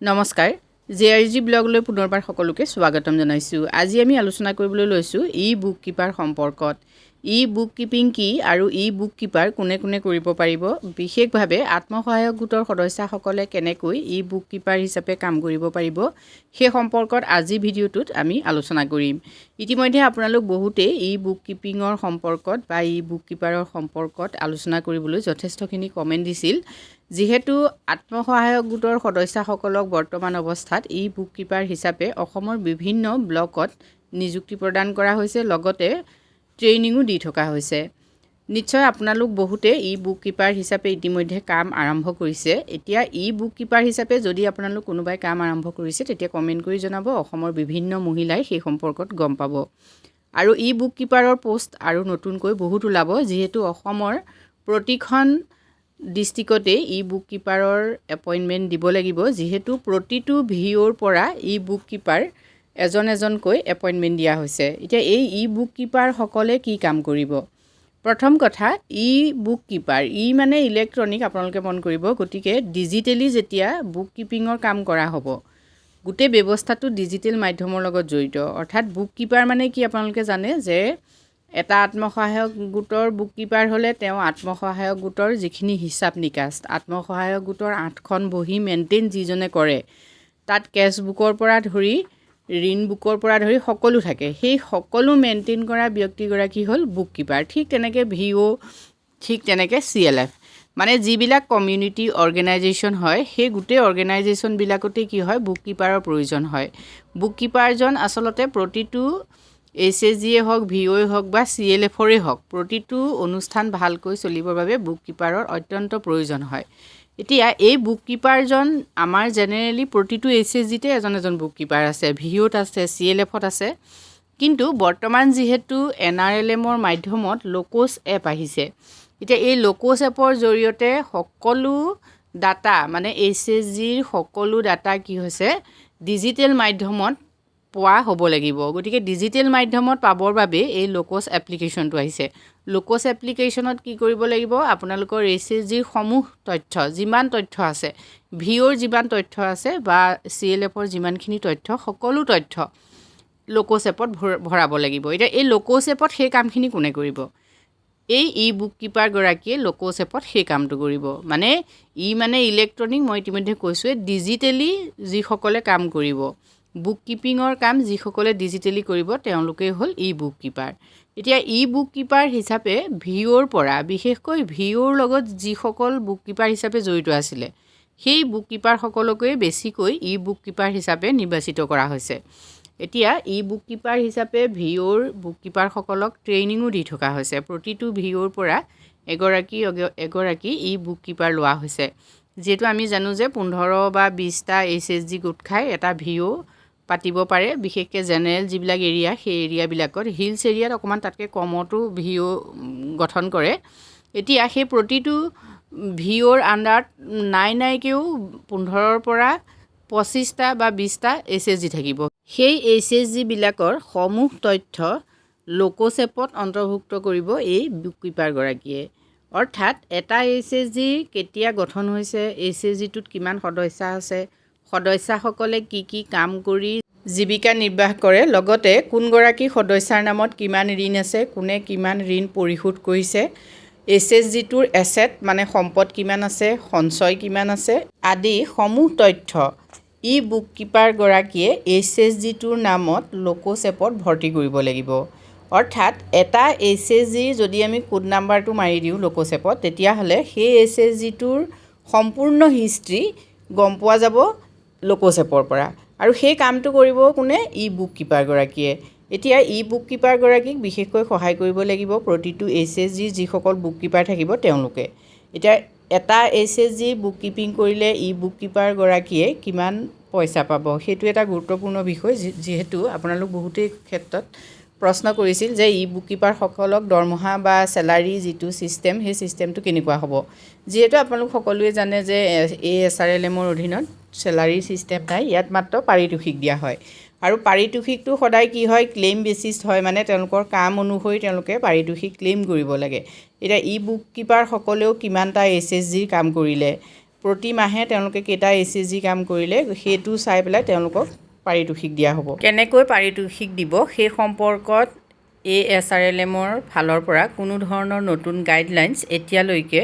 নমস্কাৰ জেআৰজি ব্লগলৈ পুনৰবাৰ সকলোকে স্বাগতম জনাইছোঁ। আজি আমি আলোচনা কৰিবলৈ লৈছোঁ বুক কিপাৰ সম্পৰ্কত। বুক কিপিং কি আৰু বুক কিপাৰ কোনে কোনে কৰিব পাৰিব, বিশেষভাৱে আত্মসহায়ক গোটৰ সদস্যসকলে কেনেকৈ বুক কিপাৰ হিচাপে কাম কৰিব পাৰিব, সেই সম্পৰ্কত আজি ভিডিঅ'টোত আমি আলোচনা কৰিম। ইতিমধ্যে আপোনালোক বহুতেই বুক কিপিঙৰ সম্পৰ্কত বা বুক কিপাৰৰ সম্পৰ্কত আলোচনা কৰিবলৈ যথেষ্টখিনি কমেণ্ট দিছিল। যিহেতু আত্মসহায়ক গোটৰ সদস্যসকলক বৰ্তমান অৱস্থাত বুক কিপাৰ হিচাপে অসমৰ বিভিন্ন ব্লকত নিযুক্তি প্ৰদান কৰা হৈছে, লগতে ট্ৰেইনিঙো দি থকা হৈছে। নিশ্চয় আপোনালোক বহুতে বুক কিপাৰ হিচাপে ইতিমধ্যে কাম আৰম্ভ কৰিছে। এতিয়া বুক কিপাৰ হিচাপে যদি আপোনালোক কোনোবাই কাম আৰম্ভ কৰিছে তেতিয়া কমেণ্ট কৰি জনাব। অসমৰ বিভিন্ন মহিলাই সেই সম্পৰ্কত গম পাব। আৰু বুক কিপাৰৰ পোষ্ট আৰু নতুনকৈ বহুত ওলাব, যিহেতু অসমৰ প্ৰতিখন ডিষ্ট্ৰিক্টতে বুক কিপাৰৰ এপইণ্টমেণ্ট দিব লাগিব, যিহেতু প্ৰতিটো ভিঅ'ৰ পৰা বুক কিপাৰ এজন এজনকৈ এপইণ্টমেণ্ট দিয়া হৈছে। এতিয়া বুক কিপাৰসকলে কি কাম কৰিব? প্ৰথম কথা, বুক কিপাৰ মানে ইলেক্ট্ৰনিক, আপোনালোকে মন কৰিব। গতিকে ডিজিটেলি যেতিয়া বুক কিপিঙৰ কাম কৰা হ'ব, গোটেই ব্যৱস্থাটো ডিজিটেল মাধ্যমৰ লগত জড়িত। অৰ্থাৎ বুক কিপাৰ মানে কি আপোনালোকে জানে যে এটা আত্মসহায়ক গোটৰ বুক কিপাৰ হ'লে তেওঁ আত্মসহায়ক গোটৰ যিখিনি হিচাপ নিকাচ, আত্মসহায়ক গোটৰ 8খন বহী মেইনটেইন যিজনে কৰে, তাত কেছ বুকৰ পৰা ধৰি ঋণ বুকৰ পৰা ধৰি সকলো থাকে। সেই সকলো মেইনটেইন কৰা ব্যক্তিগৰাকী হ'ল বুক কিপাৰ। ঠিক তেনেকৈ ভিঅ', ঠিক তেনেকৈ CLF, মানে যিবিলাক কমিউনিটি অৰ্গেনাইজেশ্যন হয়, সেই গোটেই অৰ্গেনাইজেশ্যনবিলাকতে কি হয়, বুক কিপাৰৰ প্ৰয়োজন হয়। বুক কিপাৰজন আচলতে প্ৰতিটো SHG হওক, ভিঅ'ই হওক বা CLFৰে হওক, প্ৰতিটো অনুষ্ঠান ভালকৈ চলিবৰ বাবে বুক কিপাৰৰ অত্যন্ত প্ৰয়োজন হয়। এতিয়া বুক কিপাৰজন আমাৰ জেনেৰেলি প্ৰতিটো SHGতে এজন এজন বুক কিপাৰ আছে, ভিঅ'ত আছে, CLFত আছে। কিন্তু বৰ্তমান যিহেতু NRLMৰ মাধ্যমত লোকছ এপ আহিছে, এতিয়া লোকছ এপৰ জৰিয়তে সকলো ডাটা, মানে SHGৰ সকলো ডাটা কি হৈছে, ডিজিটেল মাধ্যমত পোৱা হ'ব লাগিব। গতিকে ডিজিটেল মাধ্যমত পাবৰ বাবে লোকছ এপ্লিকেশ্যনটো আহিছে। লোকছ এপ্লিকেশ্যনত কি কৰিব লাগিব, আপোনালোকৰ SHGৰ সমূহ তথ্য, যিমান তথ্য আছে, ভিঅ'ৰ যিমান তথ্য আছে বা CLFৰ যিমানখিনি তথ্য, সকলো তথ্য লোকছ এপত ভৰাব লাগিব। এতিয়া লোকছ এপত সেই কামখিনি কোনে কৰিব? বুক কিপাৰগৰাকীয়ে লোকছ এপত সেই কামটো কৰিব। মানে মানে ইলেক্ট্ৰনিক, মই ইতিমধ্যে কৈছোঁৱে, ডিজিটেলি যিসকলে কাম কৰিব, বুক কিপিঙৰ কাম যিসকলে ডিজিটেলি কৰিব, তেওঁলোকেই হ'ল বুক কিপাৰ। এতিয়া বুক কিপাৰ হিচাপে ভিঅ'ৰ পৰা, বিশেষকৈ ভিঅ'ৰ লগত যিসকল বুক কিপাৰ হিচাপে জড়িত আছিলে, সেই বুক কিপাৰসকলকেই বেছিকৈ বুক কিপাৰ হিচাপে নিৰ্বাচিত কৰা হৈছে। এতিয়া বুক কিপাৰ হিচাপে ভিঅ'ৰ বুক কিপাৰসকলক ট্ৰেইনিঙো দি থকা হৈছে। প্ৰতিটো ভিঅ'ৰ পৰা এগৰাকী এগৰাকী বুক কিপাৰ লোৱা হৈছে। যিহেতু আমি জানো যে 15 বা 20টা SHG গোট খাই এটা ভিঅ' পাতিব পাৰে, বিশেষকৈ জেনেৰেল যিবিলাক এৰিয়া, সেই এৰিয়াবিলাকত, হিলছ এৰিয়াত অকণমান তাতকৈ কমতো ভিঅ' গঠন কৰে। এতিয়া সেই প্ৰতিটো ভিঅ'ৰ আণ্ডাৰত নাইকৈও 15ৰ পৰা 25টা বা 20টা SHG থাকিব। সেই SHGবিলাকৰ সমূহ তথ্য লোকছ এপত অন্তৰ্ভুক্ত কৰিব বুক কিপাৰগৰাকীয়ে। অৰ্থাৎ এটা SHG কেতিয়া গঠন হৈছে, SHGটোত কিমান সদস্য আছে, সদস্যসকলে কি কি কাম কৰি জীৱিকা নিৰ্বাহ কৰে, লগতে কোনগৰাকী সদস্যাৰ নামত কিমান ঋণ আছে, কোনে কিমান ঋণ পৰিশোধ কৰিছে, SHGটোৰ এছেট মানে সম্পদ কিমান আছে, সঞ্চয় কিমান আছে আদি সমূহ তথ্য বুক কিপাৰগৰাকীয়ে SHGটোৰ নামত লোকছ এপত ভৰ্তি কৰিব লাগিব। অৰ্থাৎ এটা SHG যদি আমি কোড নাম্বাৰটো মাৰি দিওঁ লোকছ এপত, তেতিয়াহ'লে সেই SHGটোৰ সম্পূৰ্ণ হিষ্ট্ৰী গম পোৱা যাব লোকছ এপৰ পৰা। আৰু সেই কামটো কৰিব কোনে? বুক কিপাৰগৰাকীয়ে। এতিয়া বুক কিপাৰগৰাকীক বিশেষকৈ সহায় কৰিব লাগিব প্ৰতিটো SHGৰ যিসকল বুক কিপাৰ থাকিব তেওঁলোকে। এতিয়া এটা SHG বুক কিপিং কৰিলে বুক কিপাৰগৰাকীয়ে কিমান পইচা পাব, সেইটো এটা গুৰুত্বপূৰ্ণ বিষয়। যিহেতু আপোনালোক বহুতেই ক্ষেত্ৰত প্ৰশ্ন কৰিছিল যে বুক কিপাৰসকলক দৰমহা বা চেলাৰী যিটো ছিষ্টেম, সেই ছিষ্টেমটো কেনেকুৱা হ'ব। যিহেতু আপোনালোক সকলোৱে জানে যে SRLMৰ অধীনত চেলাৰী ছিষ্টেম নাই, ইয়াত মাত্ৰ পাৰিতোষিক দিয়া হয়। আৰু পাৰিতোষিকটো সদায় কি হয়, ক্লেইম বেচিছ হয়, মানে তেওঁলোকৰ কাম অনুসৰি তেওঁলোকে পাৰিতোষিক ক্লেইম কৰিব লাগে। এতিয়া বুক কিপাৰসকলেও কিমানটা SHGৰ কাম কৰিলে প্ৰতি মাহে তেওঁলোকে কেইটা SHG কাম কৰিলে সেইটো চাই পেলাই তেওঁলোকক পাৰিতোষিক দিয়া হ'ব। কেনেকৈ পাৰিতোষিক দিব সেই সম্পৰ্কত ASRLMৰ ফালৰ পৰা কোনো ধৰণৰ নতুন গাইডলাইনছ এতিয়ালৈকে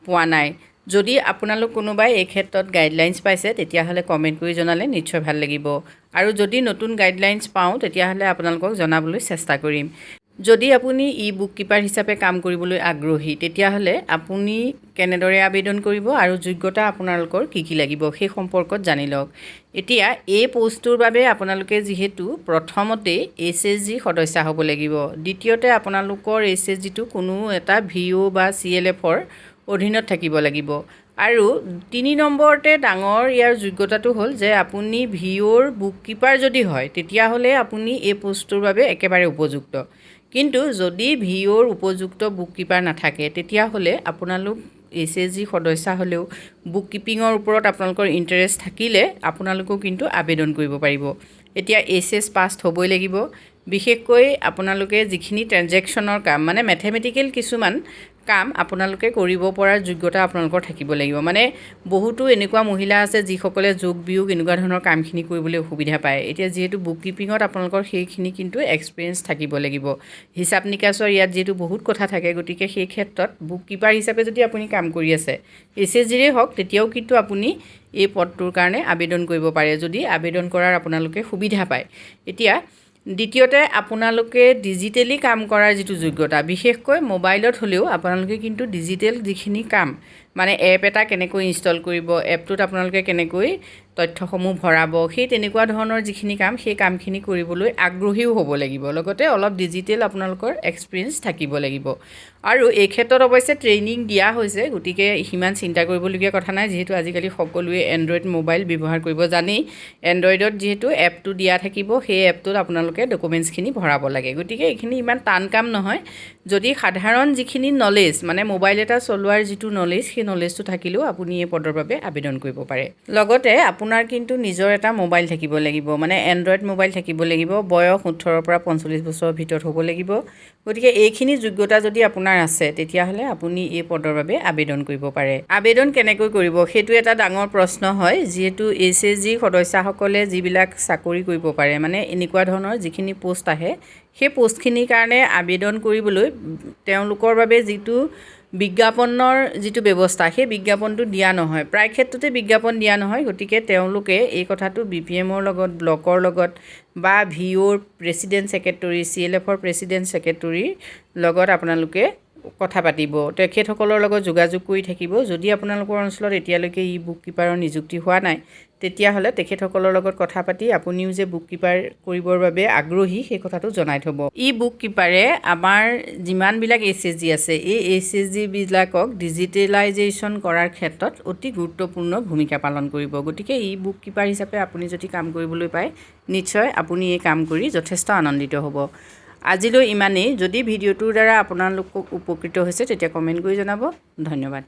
পোৱা নাই। যদি আপোনালোক কোনোবাই এই ক্ষেত্ৰত গাইডলাইনছ পাইছে তেতিয়াহ'লে কমেণ্ট কৰি জনালে নিশ্চয় ভাল লাগিব। আৰু যদি নতুন গাইডলাইনছ পাওঁ তেতিয়াহ'লে আপোনালোকক জনাবলৈ চেষ্টা কৰিম। যদি আপুনি বুক কিপাৰ হিচাপে কাম কৰিবলৈ আগ্ৰহী তেতিয়াহ'লে আপুনি কেনেদৰে আবেদন কৰিব আৰু যোগ্যতা আপোনালোকৰ কি কি লাগিব সেই সম্পৰ্কত জানি লওক। এতিয়া এই পষ্টটোৰ বাবে আপোনালোকে যিহেতু প্ৰথমতে SHG সদস্য হ'ব লাগিব, দ্বিতীয়তে আপোনালোকৰ SHGটো কোনো এটা VO বা CLFৰ অধীনত থাকিব লাগিব, আৰু 3 নম্বৰতে ডাঙৰ ইয়াৰ যোগ্যতাটো হ'ল যে আপুনি VOৰ বুক কিপাৰ যদি হয় তেতিয়াহ'লে আপুনি এই পষ্টটোৰ বাবে একেবাৰে উপযুক্ত। কিন্তু যদি VOৰ উপযুক্ত বুক কিপাৰ নাথাকে তেতিয়াহ'লে আপোনালোক SHG সদস্য হ'লেও বুক কিপিঙৰ ওপৰত আপোনালোকৰ ইণ্টাৰেষ্ট থাকিলে আপোনালোকেও কিন্তু আবেদন কৰিব পাৰিব। এতিয়া HS পাছ হ'বই লাগিব। বিশেষকৈ আপোনালোকে যিখিনি ট্ৰেনজেকশ্যনৰ কাম মানে মেথমেটিকেল কিছুমান কাম আপোনালোকে কৰিব পৰাৰ যোগ্যতা আপোনালোকৰ থাকিব লাগিব। মানে বহুতো এনেকুৱা মহিলা আছে যিসকলে যোগ বিয়োগ এনেকুৱা ধৰণৰ কামখিনি কৰিবলৈ অসুবিধা পায়। এতিয়া যিহেতু বুক কিপিঙত আপোনালোকৰ সেইখিনি কিন্তু এক্সপিৰিয়েঞ্চ থাকিব লাগিব। হিচাপ নিকাচৰ ইয়াত যিহেতু বহুত কথা থাকে, গতিকে সেই ক্ষেত্ৰত বুক কিপাৰ হিচাপে যদি আপুনি কাম কৰি আছে SHGৰে হওক তেতিয়াও কিন্তু আপুনি এই পদটোৰ কাৰণে আবেদন কৰিব পাৰে যদি আবেদন কৰাৰ আপোনালোকে সুবিধা পায়। এতিয়া দ্বিতীয়তে আপোনালোকে ডিজিটেলি কাম কৰাৰ যিটো যোগ্যতা, বিশেষকৈ মোবাইলত হ'লেও আপোনালোকে কিন্তু ডিজিটেল যিখিনি কাম মানে এপ এটা কেনেকৈ ইনষ্টল কৰিব, এপটোত আপোনালোকে কেনেকৈ তথ্যসমূহ ভৰাব, সেই তেনেকুৱা ধৰণৰ যিখিনি কাম সেই কামখিনি কৰিবলৈ আগ্ৰহীও হ'ব লাগিব। লগতে অলপ ডিজিটেল আপোনালোকৰ এক্সপিৰিয়েঞ্চ থাকিব লাগিব। আৰু এই ক্ষেত্ৰত অৱশ্যে ট্ৰেইনিং দিয়া হৈছে, গতিকে সিমান চিন্তা কৰিবলগীয়া কথা নাই, যিহেতু আজিকালি সকলোৱে এণ্ড্ৰইড মোবাইল ব্যৱহাৰ কৰিব জানেই। এণ্ড্ৰইডত যিহেতু এপটো দিয়া থাকিব সেই এপটোত আপোনালোকে ডকুমেণ্টছখিনি ভৰাব লাগে, গতিকে এইখিনি ইমান টান কাম নহয়। যদি সাধাৰণ যিখিনি নলেজ মানে মোবাইল এটা চলোৱাৰ যিটো নলেজ সেই নলেজটো থাকিলেও আপুনি এই পদৰ বাবে আবেদন কৰিব পাৰে। লগতে আপোনাৰ কিন্তু নিজৰ এটা মোবাইল থাকিব লাগিব, মানে এণ্ড্ৰইড মোবাইল থাকিব লাগিব, বয়স 18 পৰা 45 বছৰৰ ভিতৰত হ'ব লাগিব। গতিকে এইখিনি যোগ্যতা যদি আপোনাৰ আছে তেতিয়াহ'লে আপুনি এই পদৰ বাবে আবেদন কৰিব পাৰে। আবেদন কেনেকৈ কৰিব সেইটো এটা ডাঙৰ প্ৰশ্ন হয়, যিহেতু SHG সদস্যসকলে যিবিলাক চাকৰি কৰিব পাৰে মানে এনেকুৱা ধৰণৰ যিখিনি পোষ্ট আহে সেই পোষ্টখিনিৰ কাৰণে আবেদন কৰিবলৈ তেওঁলোকৰ বাবে যিটো বিজ্ঞাপনৰ যিটো ব্যৱস্থা সেই বিজ্ঞাপনটো দিয়া নহয়, প্ৰায় ক্ষেত্ৰতে বিজ্ঞাপন দিয়া নহয়। গতিকে তেওঁলোকে এই কথাটো BPMৰ লগত, ব্লকৰ লগত বা VOৰ প্ৰেছিডেণ্ট ছেক্ৰেটৰী, CLFৰ প্ৰেছিডেণ্ট ছেক্ৰেটৰীৰ লগত আপোনালোকে কথা পাতিব, তেখেতসকলৰ লগত যোগাযোগ কৰি থাকিব। যদি আপোনালোকৰ অঞ্চলত এতিয়ালৈকে বুক কিপাৰৰ নিযুক্তি হোৱা নাই তেতিয়াহ'লে তেখেতসকলৰ লগত কথা পাতি আপুনিও যে বুক কিপাৰ কৰিবৰ বাবে আগ্ৰহী সেই কথাটো জনাই থ'ব। বুক কিপাৰে আমাৰ যিমানবিলাক SHG আছে এই SHG বিলাকক ডিজিটেলাইজেশ্যন কৰাৰ ক্ষেত্ৰত অতি গুৰুত্বপূৰ্ণ ভূমিকা পালন কৰিব। গতিকে বুক কিপাৰ হিচাপে আপুনি যদি কাম কৰিবলৈ পায় নিশ্চয় আপুনি এই কাম কৰি যথেষ্ট আনন্দিত হ'ব। আজিলৈ ইমানেই। যদি ভিডিঅ'টোৰ দ্বাৰা আপোনালোক উপকৃত হৈছে তেতিয়া কমেণ্ট কৰি জনাব। ধন্যবাদ।